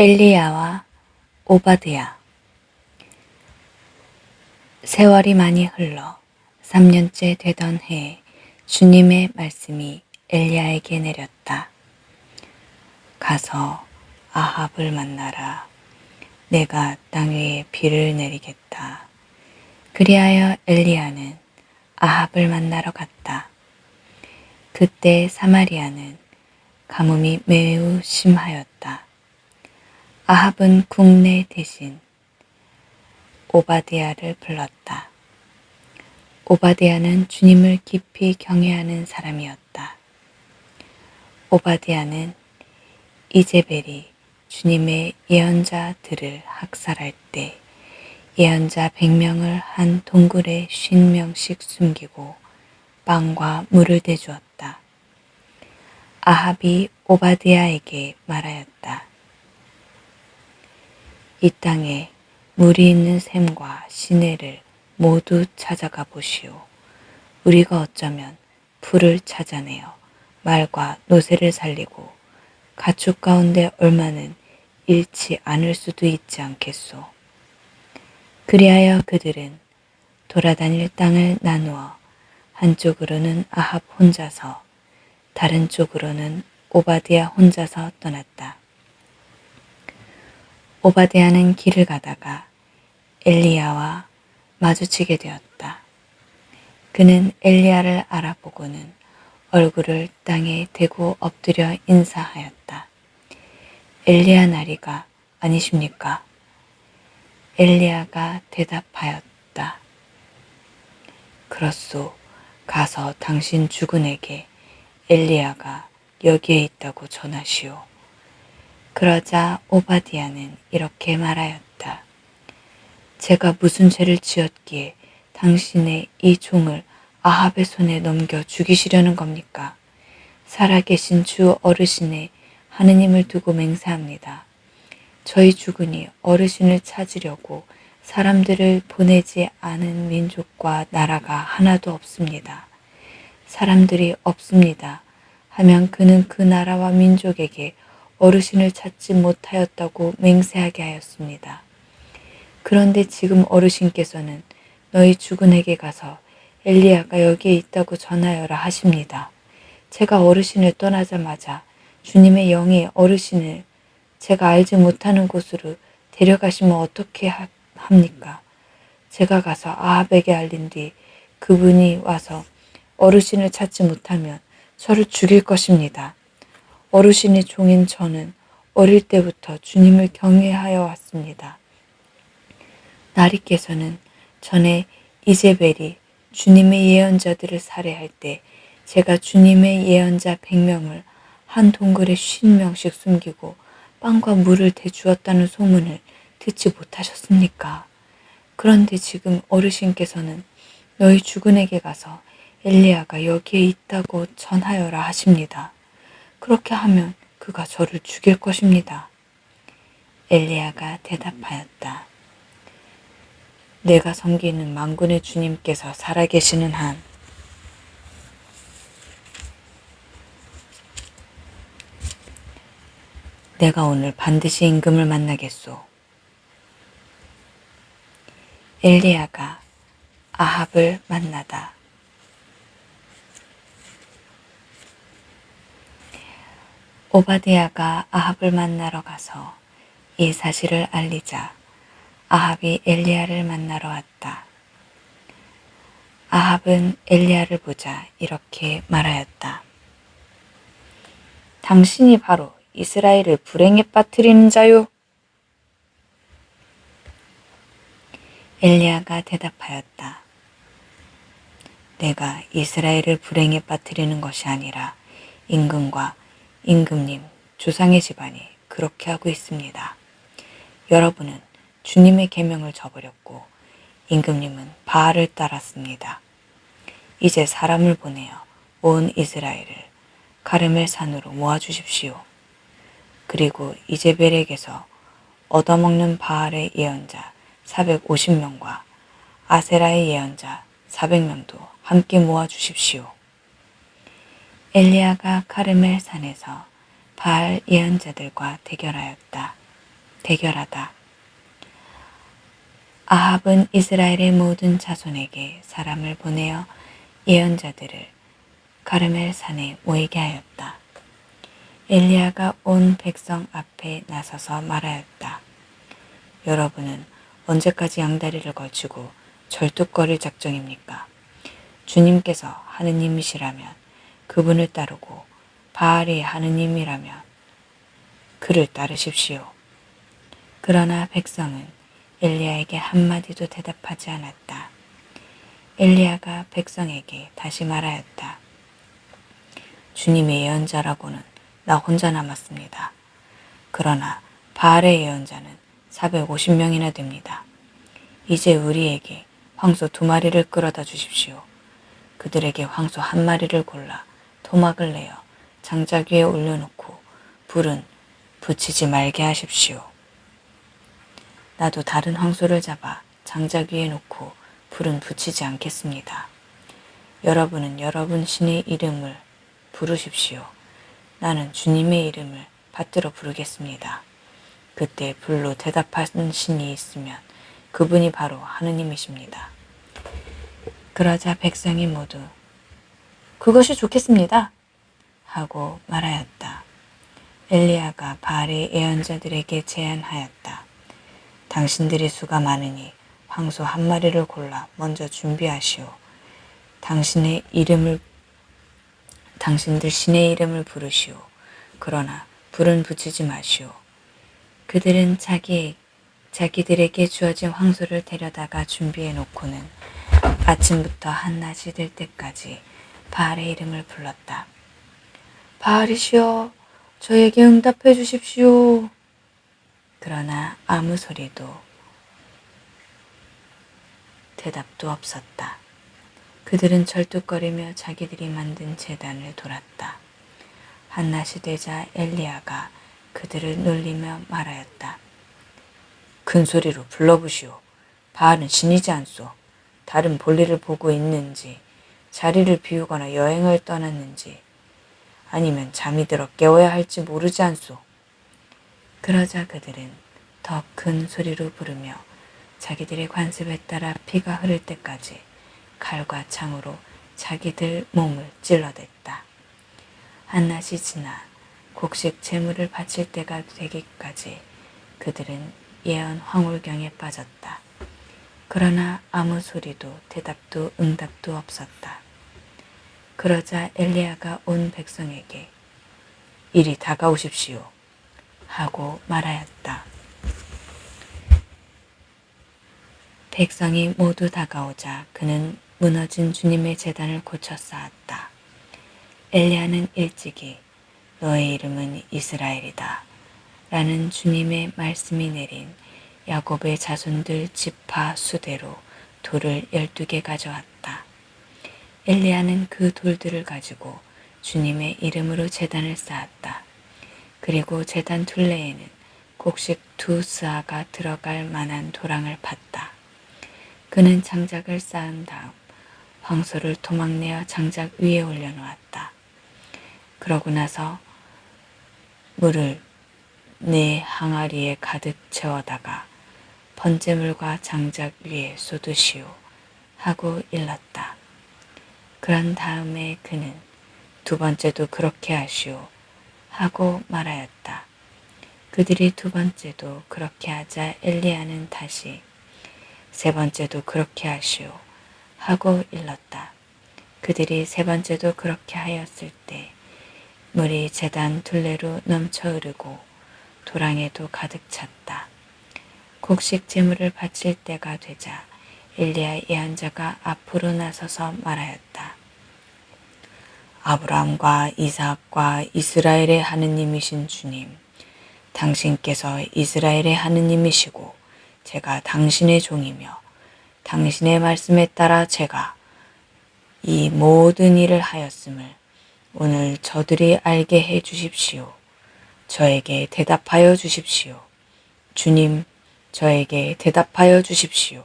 엘리야와 오바드야. 세월이 많이 흘러 3년째 되던 해에 주님의 말씀이 엘리야에게 내렸다. 가서 아합을 만나라. 내가 땅 위에 비를 내리겠다. 그리하여 엘리야는 아합을 만나러 갔다. 그때 사마리아는 가뭄이 매우 심하였다. 아합은 국내 대신 오바댜를 불렀다. 오바댜는 주님을 깊이 경외하는 사람이었다. 오바댜는 이제벨이 주님의 예언자들을 학살할 때 예언자 100명을 한 동굴에 50명씩 숨기고 빵과 물을 대주었다. 아합이 오바댜에게 말하였다. 이 땅에 물이 있는 샘과 시내를 모두 찾아가 보시오. 우리가 어쩌면 풀을 찾아내어 말과 노새를 살리고 가축 가운데 얼마는 잃지 않을 수도 있지 않겠소. 그리하여 그들은 돌아다닐 땅을 나누어 한쪽으로는 아합 혼자서 다른 쪽으로는 오바댜 혼자서 떠났다. 오바댜는 길을 가다가 엘리야와 마주치게 되었다. 그는 엘리야를 알아보고는 얼굴을 땅에 대고 엎드려 인사하였다. 엘리야 나리가 아니십니까? 엘리야가 대답하였다. 그렇소. 가서 당신 주군에게 엘리야가 여기에 있다고 전하시오. 그러자 오바댜는 이렇게 말하였다. 제가 무슨 죄를 지었기에 당신의 이 종을 아합의 손에 넘겨 죽이시려는 겁니까? 살아계신 주 어르신의 하느님을 두고 맹세합니다. 저희 주군이 어르신을 찾으려고 사람들을 보내지 않은 민족과 나라가 하나도 없습니다. 사람들이 없습니다 하면 그는 그 나라와 민족에게 어르신을 찾지 못하였다고 맹세하게 하였습니다. 그런데 지금 어르신께서는 너희 주군에게 가서 엘리야가 여기에 있다고 전하여라 하십니다. 제가 어르신을 떠나자마자 주님의 영이 어르신을 제가 알지 못하는 곳으로 데려가시면 어떻게 합니까? 제가 가서 아합에게 알린 뒤 그분이 와서 어르신을 찾지 못하면 저를 죽일 것입니다. 어르신의 종인 저는 어릴 때부터 주님을 경외하여 왔습니다. 나리께서는 전에 이제벨이 주님의 예언자들을 살해할 때 제가 주님의 예언자 100명을 한 동굴에 50명씩 숨기고 빵과 물을 대주었다는 소문을 듣지 못하셨습니까? 그런데 지금 어르신께서는 너희 주군에게 가서 엘리야가 여기에 있다고 전하여라 하십니다. 그렇게 하면 그가 저를 죽일 것입니다. 엘리야가 대답하였다. 내가 섬기는 만군의 주님께서 살아계시는 한 내가 오늘 반드시 임금을 만나겠소. 엘리야가 아합을 만나다. 오바댜가 아합을 만나러 가서 이 사실을 알리자 아합이 엘리야를 만나러 왔다. 아합은 엘리야를 보자 이렇게 말하였다. 당신이 바로 이스라엘을 불행에 빠뜨리는 자요? 엘리야가 대답하였다. 내가 이스라엘을 불행에 빠뜨리는 것이 아니라 임금과 임금님, 조상의 집안이 그렇게 하고 있습니다. 여러분은 주님의 계명을 저버렸고 임금님은 바알을 따랐습니다. 이제 사람을 보내어 온 이스라엘을 가르멜 산으로 모아주십시오. 그리고 이제벨에게서 얻어먹는 바알의 예언자 450명과 아세라의 예언자 400명도 함께 모아주십시오. 엘리야가 카르멜 산에서 바알 예언자들과 대결하였다. 대결하다. 아합은 이스라엘의 모든 자손에게 사람을 보내어 예언자들을 가르멜 산에 모이게 하였다. 엘리야가 온 백성 앞에 나서서 말하였다. 여러분은 언제까지 양다리를 걸치고 절뚝거릴 작정입니까? 주님께서 하느님이시라면 그분을 따르고 바알이 하느님이라면 그를 따르십시오. 그러나 백성은 엘리야에게 한마디도 대답하지 않았다. 엘리야가 백성에게 다시 말하였다. 주님의 예언자라고는 나 혼자 남았습니다. 그러나 바알의 예언자는 450명이나 됩니다. 이제 우리에게 황소 2마리를 끌어다 주십시오. 그들에게 황소 1마리를 골라 토막을 내어 장작 위에 올려놓고 불은 붙이지 말게 하십시오. 나도 다른 황소를 잡아 장작 위에 놓고 불은 붙이지 않겠습니다. 여러분은 여러분 신의 이름을 부르십시오. 나는 주님의 이름을 받들어 부르겠습니다. 그때 불로 대답하는 신이 있으면 그분이 바로 하느님이십니다. 그러자 백성이 모두 그것이 좋겠습니다 하고 말하였다. 엘리야가 바알의 예언자들에게 제안하였다. 당신들이 수가 많으니 황소 1마리를 골라 먼저 준비하시오. 당신들 신의 이름을 부르시오. 그러나 불은 붙이지 마시오. 그들은 자기들에게 주어진 황소를 데려다가 준비해 놓고는 아침부터 한낮이 될 때까지 바알의 이름을 불렀다. 바알이시여, 저에게 응답해 주십시오. 그러나 아무 소리도 대답도 없었다. 그들은 절뚝거리며 자기들이 만든 제단을 돌았다. 한낮이 되자 엘리야가 그들을 놀리며 말하였다. 큰 소리로 불러보시오. 바알은 신이지 않소. 다른 볼일을 보고 있는지, 자리를 비우거나 여행을 떠났는지, 아니면 잠이 들어 깨워야 할지 모르지 않소. 그러자 그들은 더 큰 소리로 부르며 자기들의 관습에 따라 피가 흐를 때까지 칼과 창으로 자기들 몸을 찔러댔다. 한낮이 지나 곡식 제물을 바칠 때가 되기까지 그들은 예언 황홀경에 빠졌다. 그러나 아무 소리도 대답도 응답도 없었다. 그러자 엘리야가 온 백성에게 이리 다가오십시오 하고 말하였다. 백성이 모두 다가오자 그는 무너진 주님의 제단을 고쳐 쌓았다. 엘리야는 일찍이 너의 이름은 이스라엘이다 라는 주님의 말씀이 내린 야곱의 자손들 지파 수대로 돌을 12개 가져왔다. 엘리야는 그 돌들을 가지고 주님의 이름으로 제단을 쌓았다. 그리고 제단 둘레에는 곡식 2스아가 들어갈 만한 도랑을 팠다. 그는 장작을 쌓은 다음 황소를 토막내어 장작 위에 올려놓았다. 그러고 나서 물을 4 항아리에 가득 채워다가 번제물과 장작 위에 쏟으시오 하고 일렀다. 그런 다음에 그는 2번째도 그렇게 하시오 하고 말하였다. 그들이 2번째도 그렇게 하자 엘리야는 다시 3번째도 그렇게 하시오 하고 일렀다. 그들이 3번째도 그렇게 하였을 때 물이 제단 둘레로 넘쳐 흐르고 도랑에도 가득 찼다. 곡식 제물을 바칠 때가 되자 엘리야 예언자가 앞으로 나서서 말하였다. 아브라함과 이삭과 이스라엘의 하느님이신 주님, 당신께서 이스라엘의 하느님이시고 제가 당신의 종이며 당신의 말씀에 따라 제가 이 모든 일을 하였음을 오늘 저들이 알게 해 주십시오. 저에게 대답하여 주십시오. 주님, 저에게 대답하여 주십시오.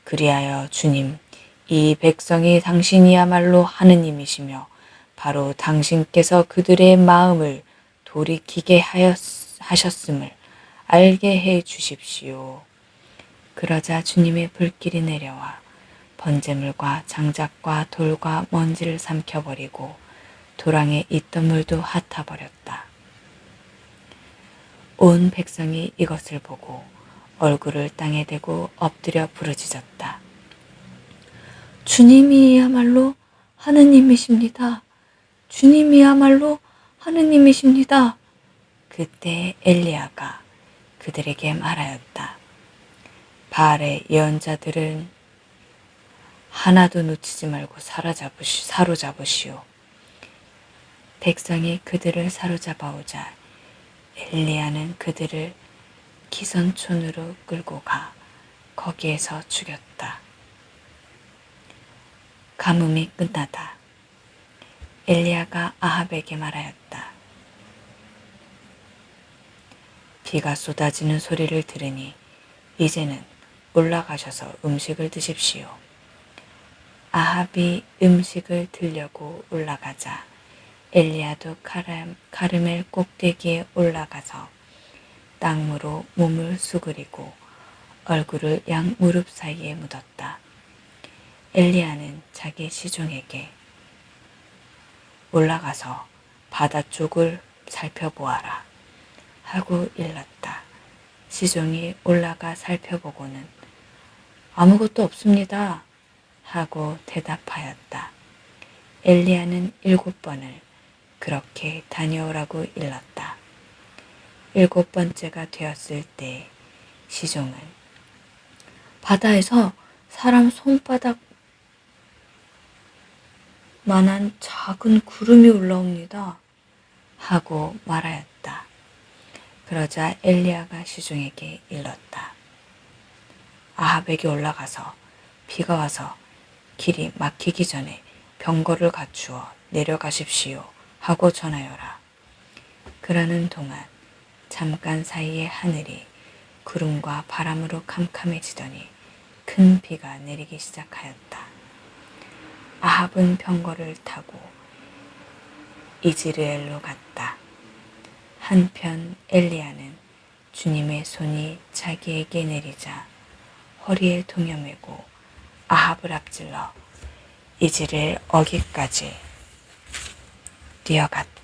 그리하여 주님, 이 백성이 당신이야말로 하느님이시며 바로 당신께서 그들의 마음을 돌이키게 하셨음을 알게 해 주십시오. 그러자 주님의 불길이 내려와 번제물과 장작과 돌과 먼지를 삼켜버리고 도랑에 있던 물도 핫아버렸다. 온 백성이 이것을 보고 얼굴을 땅에 대고 엎드려 부르짖었다. 주님이야말로 하느님이십니다. 주님이야말로 하느님이십니다. 그때 엘리야가 그들에게 말하였다. 바알의 예언자들은 하나도 놓치지 말고 사로잡으시오. 백성이 그들을 사로잡아오자 엘리야는 그들을 기선촌으로 끌고 가 거기에서 죽였다. 가뭄이 끝나다. 엘리야가 아합에게 말하였다. 비가 쏟아지는 소리를 들으니 이제는 올라가셔서 음식을 드십시오. 아합이 음식을 들려고 올라가자 엘리야도 카르멜 꼭대기에 올라가서 땅으로 몸을 수그리고 얼굴을 양 무릎 사이에 묻었다. 엘리야는 자기 시종에게 올라가서 바다 쪽을 살펴보아라 하고 일렀다. 시종이 올라가 살펴보고는 아무것도 없습니다 하고 대답하였다. 엘리야는 7번을 그렇게 다녀오라고 일렀다. 7번째가 되었을 때 시종은 바다에서 사람 손바닥 만한 작은 구름이 올라옵니다 하고 말하였다. 그러자 엘리야가 시종에게 일렀다. 아합에게 올라가서 비가 와서 길이 막히기 전에 병거를 갖추어 내려가십시오 하고 전하여라. 그러는 동안 잠깐 사이에 하늘이 구름과 바람으로 캄캄해지더니 큰 비가 내리기 시작하였다. 아합은 병거를 타고 이즈르엘로 갔다. 한편 엘리야는 주님의 손이 자기에게 내리자 허리에 동여매고 아합을 앞질러 이즈르엘 어귀까지 뛰어갔다.